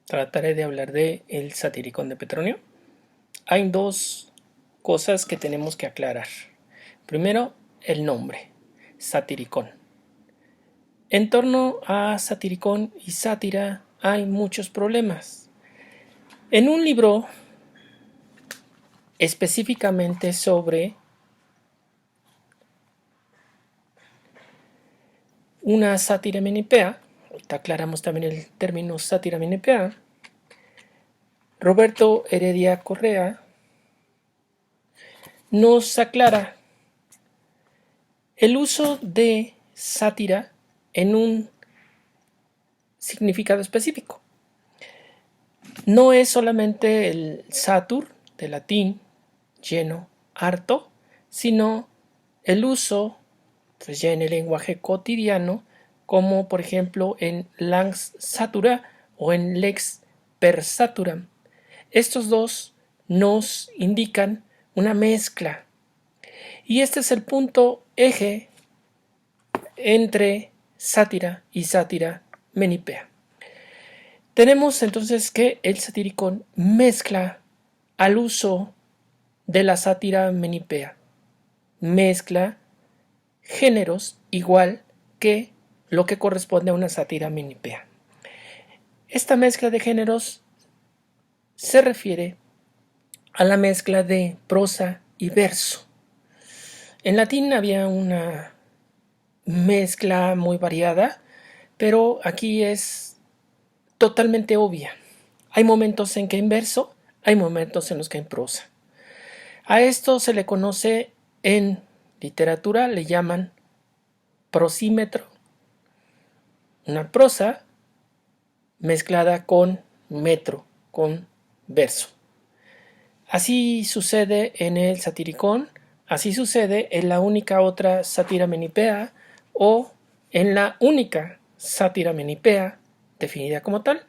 Trataré de hablar de el satiricón de Petronio. Hay dos cosas que tenemos que aclarar. Primero, el nombre, satiricón. En torno a satiricón y sátira hay muchos problemas. En un libro específicamente sobre una sátira menipea, ahorita aclaramos también el término sátira menipea, Roberto Heredia Correa nos aclara el uso de sátira en un significado específico. No es solamente el satur, de latín, lleno, harto, sino el uso, pues ya en el lenguaje cotidiano, como por ejemplo en Lanx Satura o en Lex Per Saturam. Estos dos nos indican una mezcla. Y este es el punto eje entre sátira y sátira menipea. Tenemos entonces que el satiricón mezcla al uso de la sátira menipea. Mezcla géneros igual que lo que corresponde a una sátira menipea. Esta mezcla de géneros se refiere a la mezcla de prosa y verso. En latín había una mezcla muy variada, pero aquí es totalmente obvia. Hay momentos en que en verso, hay momentos en los que en prosa. A esto se le conoce en literatura, le llaman prosímetro, una prosa mezclada con metro, con verso. Así sucede en el satiricón, así sucede en la única otra sátira menipea o en la única sátira menipea definida como tal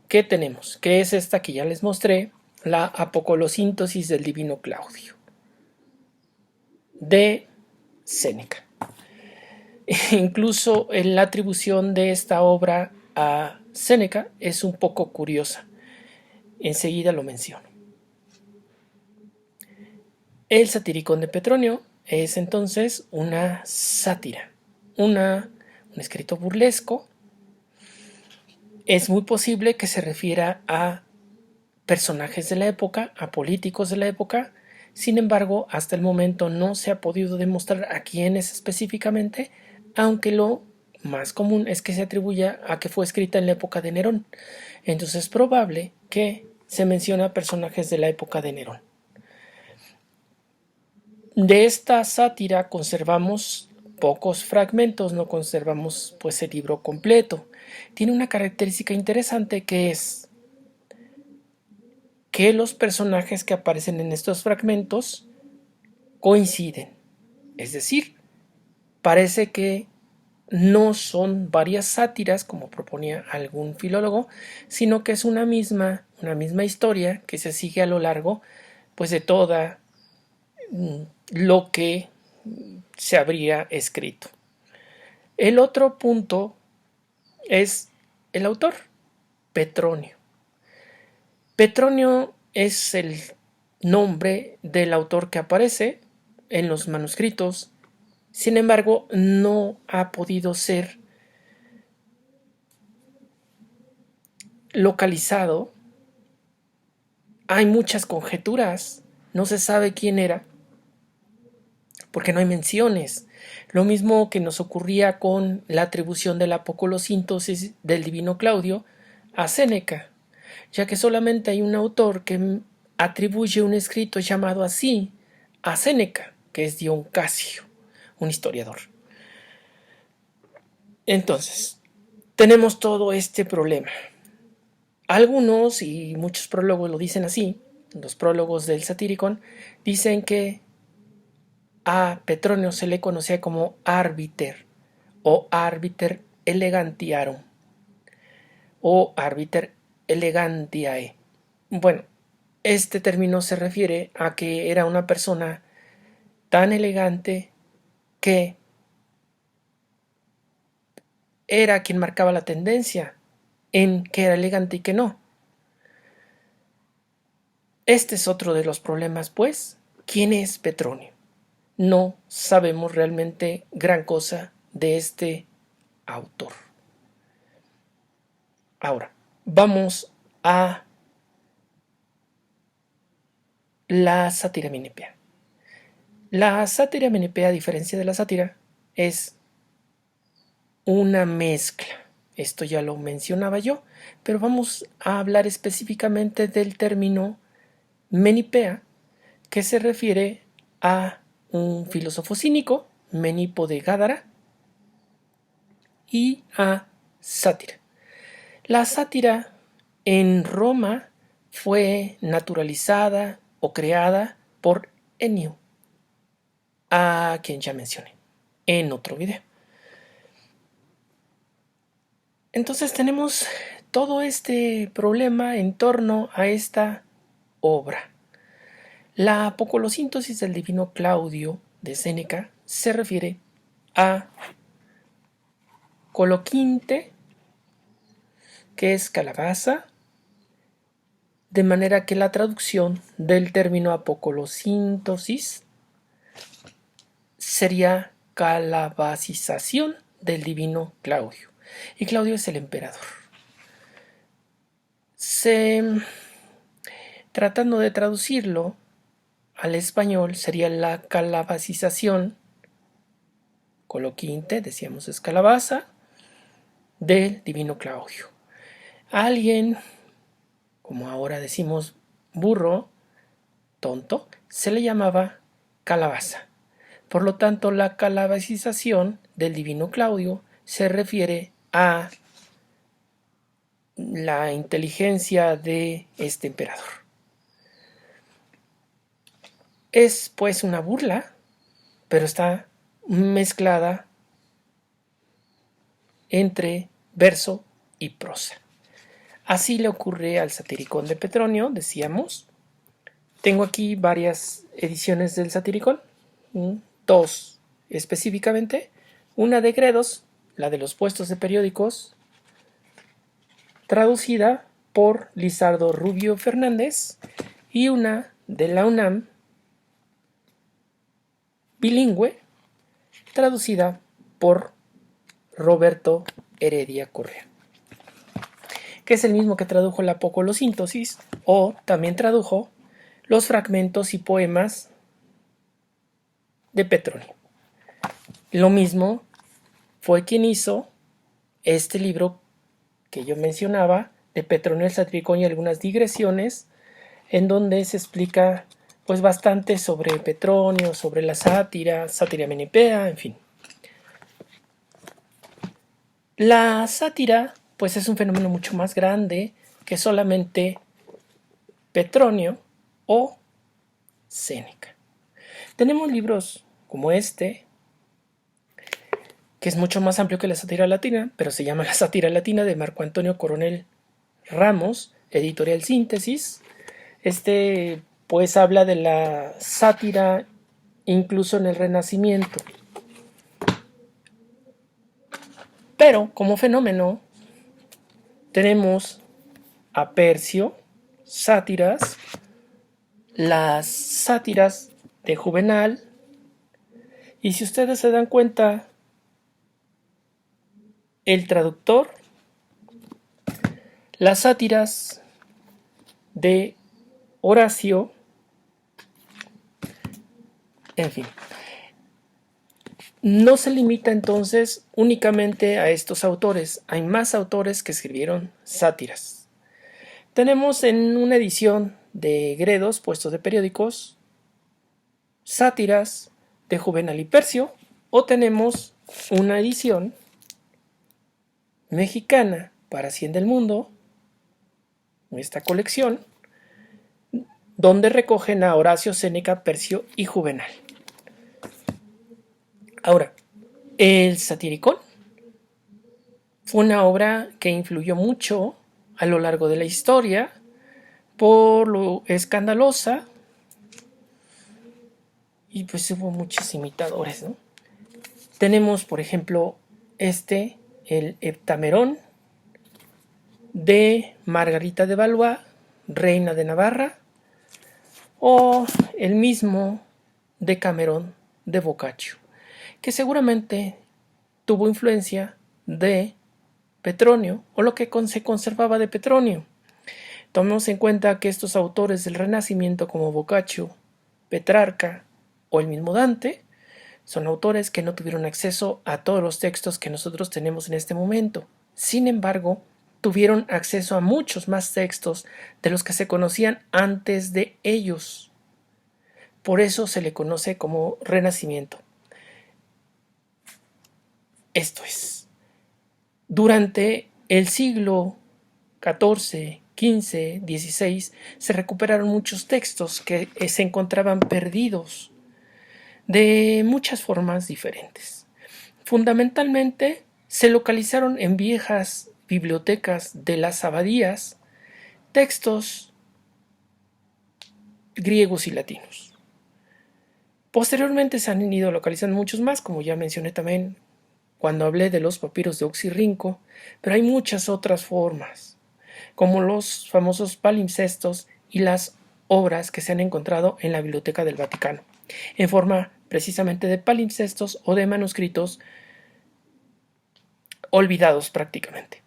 que tenemos, que es esta que ya les mostré, la apocolosíntosis del divino Claudio de Séneca. Incluso la atribución de esta obra a Séneca es un poco curiosa. Enseguida lo menciono. El satiricón de Petronio es entonces una sátira, un escrito burlesco. Es muy posible que se refiera a personajes de la época, a políticos de la época. Sin embargo, hasta el momento no se ha podido demostrar a quiénes específicamente, aunque lo más común es que se atribuya a que fue escrita en la época de Nerón. Entonces es probable que se mencione a personajes de la época de Nerón. De esta sátira conservamos pocos fragmentos, no conservamos pues el libro completo. Tiene una característica interesante que es que los personajes que aparecen en estos fragmentos coinciden. Es decir, parece que no son varias sátiras, como proponía algún filólogo, sino que es una misma historia que se sigue a lo largo pues de toda lo que se habría escrito. El otro punto es el autor, Petronio. Petronio es el nombre del autor que aparece en los manuscritos, sin embargo, no ha podido ser localizado. Hay muchas conjeturas, no se sabe quién era, porque no hay menciones. Lo mismo que nos ocurría con la atribución de la apocolosíntosis del divino Claudio a Séneca, ya que solamente hay un autor que atribuye un escrito llamado así a Séneca, que es Dion Casio, un historiador. Entonces, tenemos todo este problema. Algunos, y muchos prólogos lo dicen así, los prólogos del Satyricon, dicen que a Petronio se le conocía como arbiter o arbiter elegantiarum o arbiter elegantiae. Bueno, este término se refiere a que era una persona tan elegante que era quien marcaba la tendencia en qué era elegante y qué no. Este es otro de los problemas, pues. ¿Quién es Petronio? No sabemos realmente gran cosa de este autor. Ahora, vamos a la sátira menipea. La sátira menipea, a diferencia de la sátira, es una mezcla. Esto ya lo mencionaba yo, pero vamos a hablar específicamente del término menipea, que se refiere a un filósofo cínico, Menipo de Gádara, y a sátira. La sátira en Roma fue naturalizada o creada por Ennio, a quien ya mencioné en otro video. Entonces tenemos todo este problema en torno a esta obra. La apocolosíntesis del divino Claudio de Séneca se refiere a coloquinte, que es calabaza, de manera que la traducción del término apocolosíntesis sería calabacización del divino Claudio. Y Claudio es el emperador. Tratando de traducirlo al español, sería la calabacización, coloquinte, decíamos es calabaza, del divino Claudio. Alguien, como ahora decimos burro, tonto, se le llamaba calabaza. Por lo tanto, la calabacización del divino Claudio se refiere a la inteligencia de este emperador. Es pues una burla, pero está mezclada entre verso y prosa. Así le ocurre al Satiricón de Petronio, decíamos. Tengo aquí varias ediciones del Satiricón, dos específicamente, una de Gredos, la de los puestos de periódicos, traducida por Lizardo Rubio Fernández, y una de la UNAM, bilingüe, traducida por Roberto Heredia Correa, que es el mismo que tradujo la apocolosíntesis, o también tradujo los fragmentos y poemas de Petronio. Lo mismo fue quien hizo este libro que yo mencionaba, de Petronio el Satiricón y algunas digresiones, en donde se explica pues bastante sobre Petronio, sobre la sátira, sátira menipea, en fin. La sátira pues es un fenómeno mucho más grande que solamente Petronio o Séneca. Tenemos libros como este, que es mucho más amplio que la sátira latina, pero se llama La sátira latina, de Marco Antonio Coronel Ramos, editorial Síntesis. Este pues habla de la sátira incluso en el Renacimiento. Pero como fenómeno tenemos a Percio, sátiras, las sátiras de Juvenal, y si ustedes se dan cuenta, el traductor, las sátiras de Horacio, en fin. No se limita entonces únicamente a estos autores, hay más autores que escribieron sátiras. Tenemos en una edición de Gredos, puestos de periódicos, sátiras de Juvenal y Percio, o tenemos una edición mexicana para Cien del Mundo, esta colección, donde recogen a Horacio, Séneca, Percio y Juvenal. Ahora, el Satiricón fue una obra que influyó mucho a lo largo de la historia por lo escandalosa, y pues hubo muchos imitadores, ¿no? Tenemos, por ejemplo, el Heptamerón, de Margarita de Valois, reina de Navarra, o el mismo Decamerón de Boccaccio, que seguramente tuvo influencia de Petronio o lo que se conservaba de Petronio. Tomemos en cuenta que estos autores del Renacimiento como Boccaccio, Petrarca o el mismo Dante son autores que no tuvieron acceso a todos los textos que nosotros tenemos en este momento. Sin embargo, tuvieron acceso a muchos más textos de los que se conocían antes de ellos. Por eso se le conoce como Renacimiento. Esto es, durante el siglo XIV, XV, XVI, se recuperaron muchos textos que se encontraban perdidos de muchas formas diferentes. Fundamentalmente, se localizaron en viejas bibliotecas de las abadías textos griegos y latinos. Posteriormente se han ido localizando muchos más, como ya mencioné también cuando hablé de los papiros de Oxirrinco, pero hay muchas otras formas, como los famosos palimpsestos y las obras que se han encontrado en la Biblioteca del Vaticano, en forma precisamente de palimpsestos o de manuscritos olvidados prácticamente.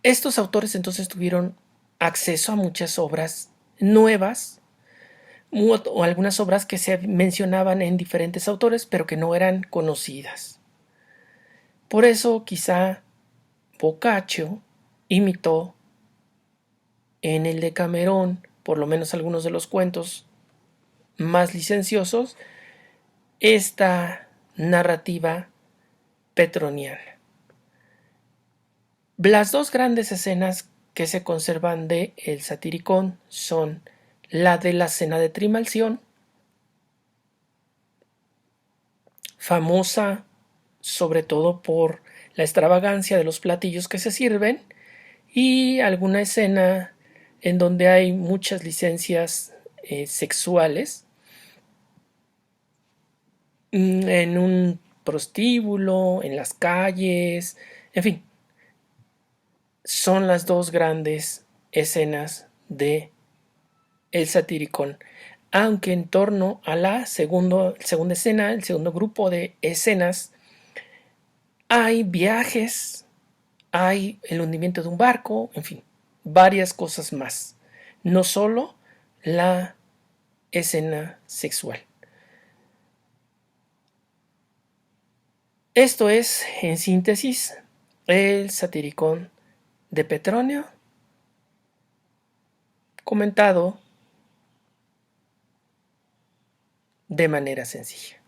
Estos autores entonces tuvieron acceso a muchas obras nuevas o algunas obras que se mencionaban en diferentes autores pero que no eran conocidas. Por eso quizá Boccaccio imitó en el Decamerón, por lo menos algunos de los cuentos más licenciosos, esta narrativa petroniana. Las dos grandes escenas que se conservan de El Satiricón son la de la cena de Trimalción, famosa sobre todo por la extravagancia de los platillos que se sirven, y alguna escena en donde hay muchas licencias sexuales, en un prostíbulo, en las calles, en fin. Son las dos grandes escenas de El Satiricón, aunque en torno a la segunda escena, el segundo grupo de escenas, hay viajes, hay el hundimiento de un barco, en fin, varias cosas más, no solo la escena sexual. Esto es, en síntesis, El Satiricón de Petronio, comentado de manera sencilla.